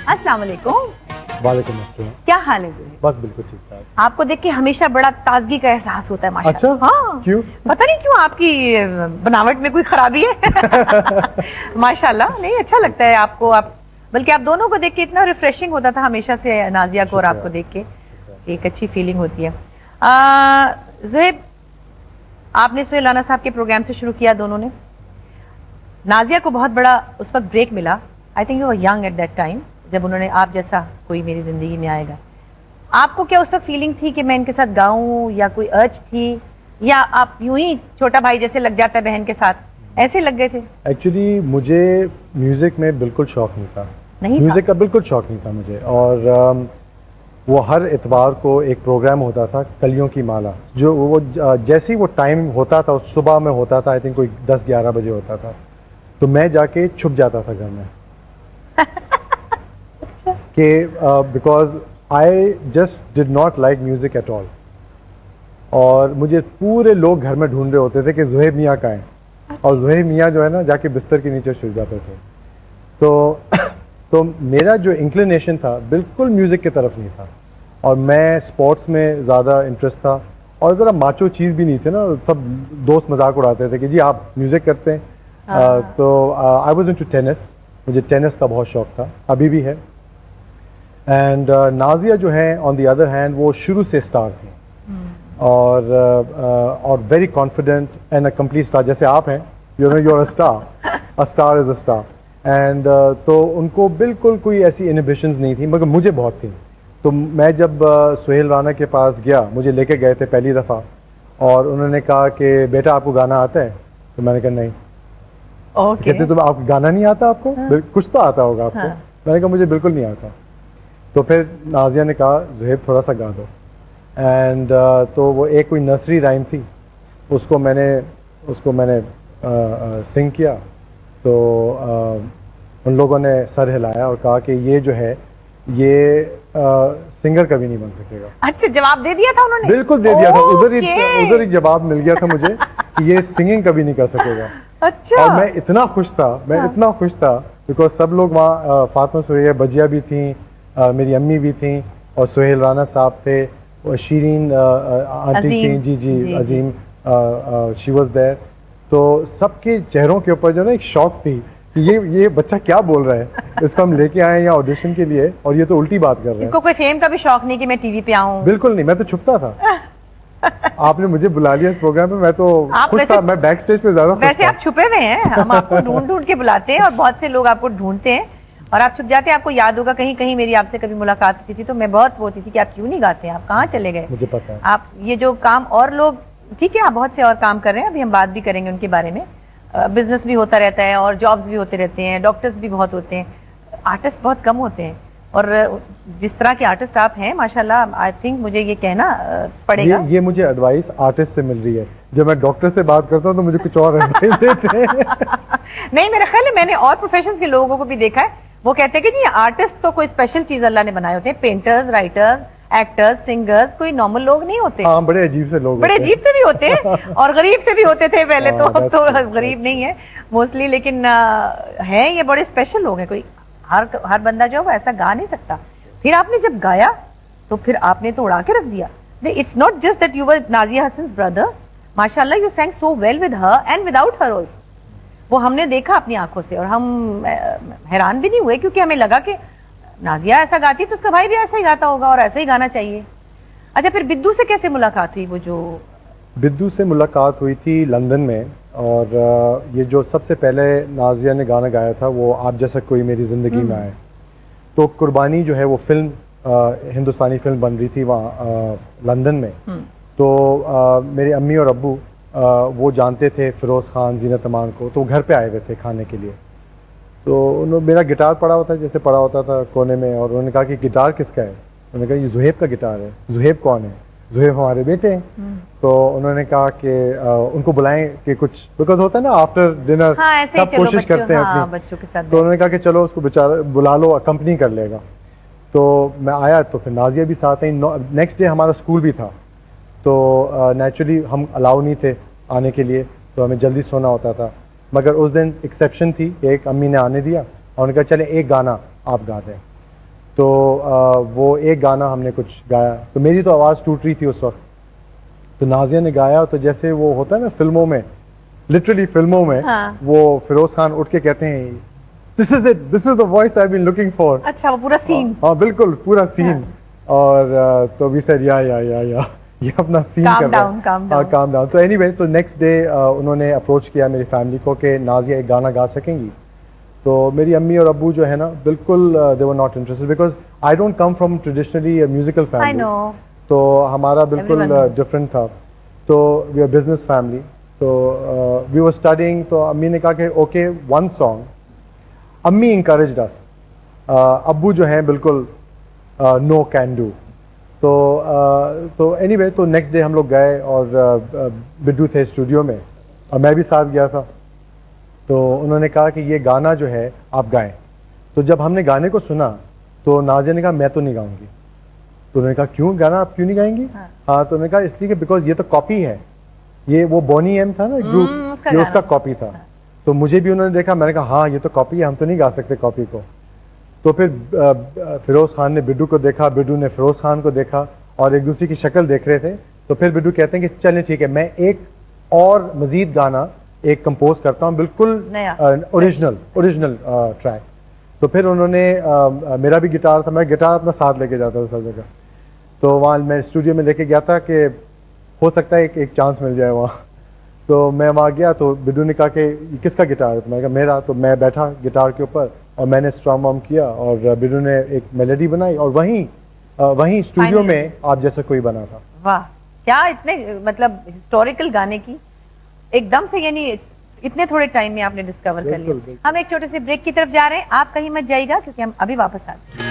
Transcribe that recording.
अस्सलाम वालेकुम। वालेकुम अस्सलाम। क्या हाल है ज़ुहैब? बस बिल्कुल ठीक ठाक। आपको देख के हमेशा बड़ा ताजगी का एहसास होता है माशाल्लाह। अच्छा? हाँ, क्यों? पता नहीं क्यों, आपकी बनावट में कोई खराबी है। माशाल्लाह, नहीं अच्छा लगता है आपको। आप बल्कि आप दोनों को देख के इतना रिफ्रेशिंग होता था हमेशा से, नाजिया को और आपको देख के एक अच्छी फीलिंग होती है। ज़ुहैब, आपने सुहेल राना साहब के प्रोग्राम से शुरू किया दोनों ने। नाजिया को बहुत बड़ा उस वक्त ब्रेक मिला। I think you were young at that time, जब उन्होंने आप जैसा कोई मेरी जिंदगी में आएगा। आपको क्या उस वक्त फीलिंग थी कि मैं इनके साथ गाऊं, या कोई अर्ज थी, या आप यूं ही छोटा भाई जैसे लग जाता है बहन के साथ, ऐसे लग गए थे? एक्चुअली मुझे म्यूजिक में बिल्कुल शौक नहीं था। नहीं, म्यूजिक का बिल्कुल शौक नहीं था मुझे। और वो हर इतवार को एक प्रोग्राम होता था, कलियों की माला, जो वो जैसे ही वो टाइम होता था, सुबह में होता था, आई थिंक कोई 10-11 बजे होता था, तो मैं जाके छुप जाता था घर में। कि because I just did not like music at all. और मुझे पूरे लोग घर में ढूंढ रहे होते थे कि ज़ुहैब मियाँ कहाँ हैं। और ज़ुहैब मियाँ जो है ना, जाके बिस्तर के नीचे छुप जाते थे। तो मेरा जो इंक्लिनेशन था बिल्कुल म्यूज़िक की तरफ नहीं था, और मैं स्पोर्ट्स में ज़्यादा इंटरेस्ट था। और ज़रा माचो चीज़ भी नहीं थे ना, सब दोस्त मजाक उड़ाते थे कि जी आप म्यूज़िक करते हैं। तो आई वॉज इनटू टेनिस, मुझे टेनिस का बहुत शौक था, अभी भी है। एंड नाजिया जो है ऑन द अदर हैंड, वो शुरू से स्टार थी। और very confident and a complete star, जैसे आप हैं, you know you are a star is a star. And तो उनको बिल्कुल कोई ऐसी इनहिबिशंस नहीं थी, मगर मुझे बहुत थी। तो मैं जब सुहेल राना के पास गया, मुझे लेके गए थे पहली दफ़ा, और उन्होंने कहा कि बेटा आपको गाना आता है? तो मैंने कहा नहीं। कहते तो आपको गाना नहीं आता आपको? हाँ। कुछ तो आता होगा आपको। हाँ। मैंने कहा मुझे बिल्कुल नहीं आता। तो फिर नाजिया ने कहा ज़ुहैब थोड़ा सा गा दो। एंड तो वो एक कोई नर्सरी राइम थी, उसको मैंने सिंग किया। तो उन लोगों ने सर हिलाया और कहा कि ये जो है ये सिंगर कभी नहीं बन सकेगा। अच्छा, जवाब दे दिया था उन्होंने? बिल्कुल दे दिया था। उधर ही जवाब मिल गया था मुझे कि ये सिंगिंग कभी नहीं कर सकेगा। अच्छा। और मैं इतना खुश था, इतना खुश था, बिकॉज सब लोग वहाँ, फातिमा सुरैया बजिया भी थी, मेरी अम्मी भी थी, और सुहेल राना साहब थे, और शीरीन आंटी थी, जी अजीम, शी वाज देयर। तो सबके चेहरों के ऊपर जो ना एक शौक थी कि ये बच्चा क्या बोल रहा है, इसको हम लेके आए यहाँ ऑडिशन के लिए, और ये तो उल्टी बात कर रहा है। इसको कोई फेम का भी शौक नहीं कि मैं टीवी पे आऊँ? बिल्कुल नहीं, मैं तो छुपता था। आपने मुझे बुला लिया इस प्रोग्राम में, मैं तो खुश था, मैं बैक स्टेज पे ज्यादा खुश था। वैसे आप छुपे हुए हैं, हम आपको ढूंढ के बुलाते हैं, और बहुत से लोग आपको ढूंढते हैं और आप छुप जाते हैं। आपको याद होगा कहीं कहीं मेरी आपसे कभी मुलाकात होती थी, तो मैं बहुत होती थी कि आप क्यों नहीं गाते हैं, आप कहाँ चले गए? मुझे पता है। आप ये जो काम, और लोग ठीक है, आप बहुत से और काम कर रहे हैं, अभी हम बात भी करेंगे उनके बारे में। बिजनेस भी होता रहता है, और जॉब्स भी होते रहते हैं, डॉक्टर्स भी बहुत होते हैं, आर्टिस्ट बहुत कम होते हैं। और जिस तरह के आर्टिस्ट आप हैं माशाल्लाह, आई थिंक मुझे ये कहना पड़ेगा। ये मुझे एडवाइस आर्टिस्ट से मिल रही है। जब मैं डॉक्टर से बात करता हूँ तो मुझे कुछ और एडवाइस देते हैं। नहीं, मेरा ख्याल है मैंने और प्रोफेशंस के लोगों को भी देखा है, वो कहते हैं कि जी आर्टिस्ट तो कोई स्पेशल चीज अल्लाह ने बनाए होते हैं। पेंटर्स, राइटर्स, एक्टर्स, सिंगर्स कोई नॉर्मल लोग नहीं होते। हाँ, बड़े अजीब से लोग, बड़े अजीब से भी होते हैं, और गरीब से भी होते थे पहले। तो अब तो गरीब नहीं है मोस्टली, लेकिन है ये बड़े स्पेशल लोग हैं। कोई हर बंदा जो है वो ऐसा गा नहीं सकता। फिर आपने जब गाया तो फिर आपने तो उड़ा के रख दिया। It's not just that you were Nazia Hassan's brother, माशाल्लाह you sang so well with her and without her also। वो हमने देखा अपनी आंखों से, और हम हैरान भी नहीं हुए, क्योंकि हमें लगा कि नाजिया ऐसा गाती है तो उसका भाई भी ऐसा ही गाता होगा, और ऐसा ही गाना चाहिए। अच्छा, फिर बिद्दू से कैसे मुलाकात हुई? वो जो बिद्दू से मुलाकात हुई थी लंदन में, और ये जो सबसे पहले नाजिया ने गाना गाया था वो आप जैसा कोई मेरी ज़िंदगी में आए। तो कुर्बानी जो है वो फिल्म, हिंदुस्तानी फिल्म बन रही थी वहाँ लंदन में। तो मेरे अम्मी और अब्बू वो जानते थे फ़िरोज़ ख़ान, ज़ीनत अमान को, तो घर पे आए हुए थे खाने के लिए। तो उन्होंने मेरा गिटार पड़ा होता जैसे पड़ा होता था कोने में, और उन्होंने कहा कि गिटार किसका है? उन्होंने कहा ये ज़ुहैब का गिटार है। ज़ुहैब कौन है? ज़ुहैब हमारे बेटे हैं। तो उन्होंने कहा कि उनको बुलाएं कि कुछ, बिकॉज होता है ना आफ्टर डिनर, हाँ, सब कोशिश करते हैं अपनी बच्चों के साथ। तो उन्होंने कहा कि चलो उसको बेचारा बुला लो, अकम्पनी कर लेगा। तो मैं आया, तो फिर नाजिया भी साथ आई। नेक्स्ट डे हमारा स्कूल भी था, तो नेचुरली हम अलाउ नहीं थे आने के लिए, तो हमें जल्दी सोना होता था। मगर उस दिन एक्सेप्शन थी, एक अम्मी ने आने दिया और उन्होंने कहा चले एक गाना आप गा दें। तो वो एक गाना हमने कुछ गाया, तो मेरी तो आवाज़ टूट रही थी उस वक्त, तो नाजिया ने गाया, तो जैसे वो होता है ना फिल्मों में, लिटरली फिल्मों में, हाँ। वो फिरोज खान उठ के कहते हैं this is it, this is the voice I been looking for. अच्छा, वो पूरा सीन। हाँ बिल्कुल पूरा सीन। और तो वी सेड या ये अपना सीन Calm कर रहा down, है। calm हाँ down. Calm down. तो एनीवे तो नेक्स्ट डे उन्होंने अप्रोच किया मेरी फैमिली को कि नाजिया एक गाना गा सकेंगी, तो मेरी अम्मी और अब्बू जो है ना बिल्कुल they were not interested, because I don't come from traditionally musical I family, no. तो हमारा बिल्कुल Everyone knows. डिफरेंट था। तो वी आर बिजनेस फैमिली, तो वी वर स्टडिंग, तो अम्मी ने कहा कि ओके वन सॉन्ग। अम्मी इंकरेज्ड अस, अब्बू जो हैं बिल्कुल नो कैन डू। तो एनीवे तो नेक्स्ट डे हम लोग गए और बिड्डू थे स्टूडियो में और मैं भी साथ गया था, तो उन्होंने कहा कि ये गाना जो है आप गाएं। तो जब हमने गाने को सुना तो नाज़िया ने कहा मैं तो नहीं गाऊंगी। तो उन्होंने कहा क्यों, गाना आप क्यों नहीं गाएंगी? हाँ तो उन्होंने कहा इसलिए कि बिकॉज ये तो कॉपी है, ये वो बॉनी एम था ना ग्रुप, उसका ये गाना। उसका कॉपी था। तो मुझे भी उन्होंने देखा, मैंने कहा हाँ ये तो कॉपी है, हम तो नहीं गा सकते कॉपी को। तो फिर फिरोज खान ने बिड्डू को देखा, बिड्डू ने फिरोज खान को देखा और एक दूसरे की शक्ल देख रहे थे। तो फिर बिड्डू कहते हैं कि चलें ठीक है, मैं एक और मजीद गाना एक कंपोज करता हूँ, बिल्कुल ओरिजिनल ट्रैक। तो फिर उन्होंने मेरा भी गिटार था, मैं गिटार अपना साथ लेके जाता था सब जगह, तो वहाँ मैं स्टूडियो में लेके गया था कि हो सकता है एक चांस मिल जाए वहाँ। तो मैं वहाँ गया तो बिड्डू ने कहा कि ये किसका गिटार है? तो मैंने कहा मेरा। तो मैं बैठा गिटार के ऊपर और मैंने स्ट्रम वार्म किया और बिड्डू ने एक मेलोडी बनाई और वहीं स्टूडियो में आप जैसा कोई बना था। वाह, क्या इतने मतलब हिस्टोरिकल गाने की एकदम से, यानी इतने थोड़े टाइम में आपने डिस्कवर कर बिल्कुल, लिया। हम एक छोटे से ब्रेक की तरफ जा रहे हैं, आप कहीं मत जाइएगा क्योंकि हम अभी वापस आते हैं।